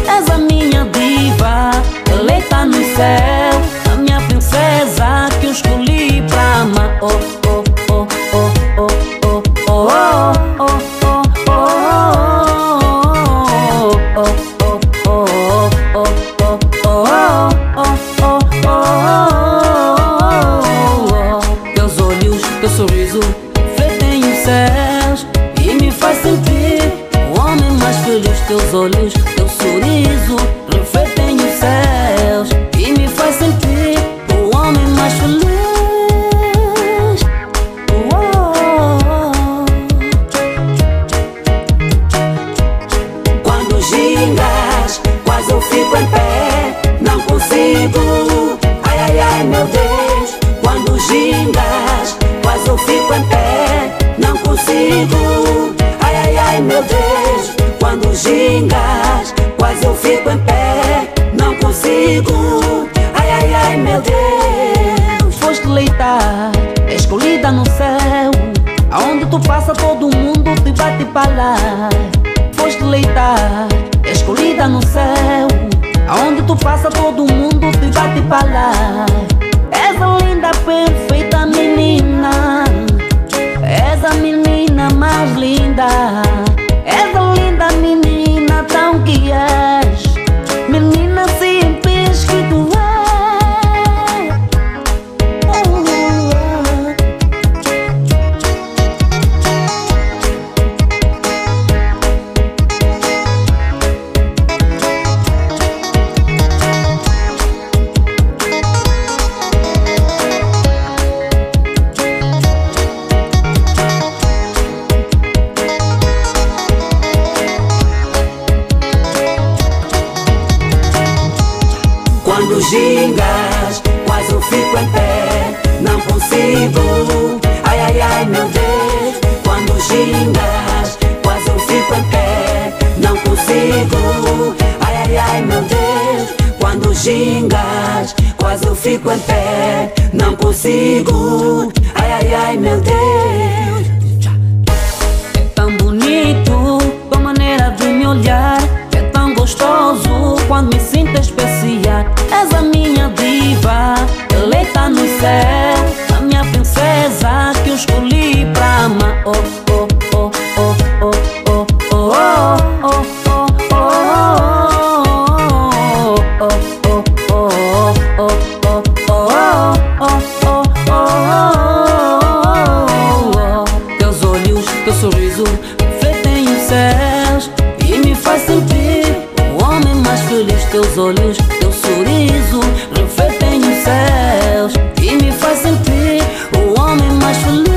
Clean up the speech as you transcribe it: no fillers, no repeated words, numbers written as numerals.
És a minha diva, eleita no céu, a minha princesa que eu escolhi pra amar. Oh, oh, oh, oh, oh, oh, oh, oh, teus olhos, teu sorriso refletem os céus e me faz sentir o homem mais feliz. Teus olhos, teu sorriso refletem os céus e me faz sentir o homem mais feliz. Quando gingas, quase eu fico em pé, não consigo. Ai, ai, ai, meu Deus. Quando gingas, quase eu fico em pé, não consigo. Ai, ai, ai, meu Deus. Quando gingas, quase eu fico em pé, não consigo. Ai, ai, ai, meu Deus. Foste eleita, escolhida no céu, aonde tu passa todo mundo te bate palmas. Foste eleita, escolhida no céu, aonde tu passa todo mundo te bate palmas. És a linda, perfeita menina, és a menina mais linda. És a linda menina tão que és, menina simples que tu és. Quando gingas, quase eu fico em pé, não consigo. Ai, ai, ai, meu Deus. Quando gingas, quase eu fico em pé, não consigo. Ai, ai, ai, meu Deus. Quando gingas, quase eu fico em pé, não consigo. Ai, ai, ai, meu Deus. É tão bonito tua maneira de me olhar, é tão gostoso quando me sinto especial. És a minha diva, eleita no céu, a minha princesa que eu escolhi pra amar. Oh, oh, oh, oh, oh, oh, oh, oh, teus olhos, teu sorriso refletem os céus e me faz sentir o homem mais feliz. Teus olhos, teu sorriso refletem os céus e me faz sentir o homem mais feliz.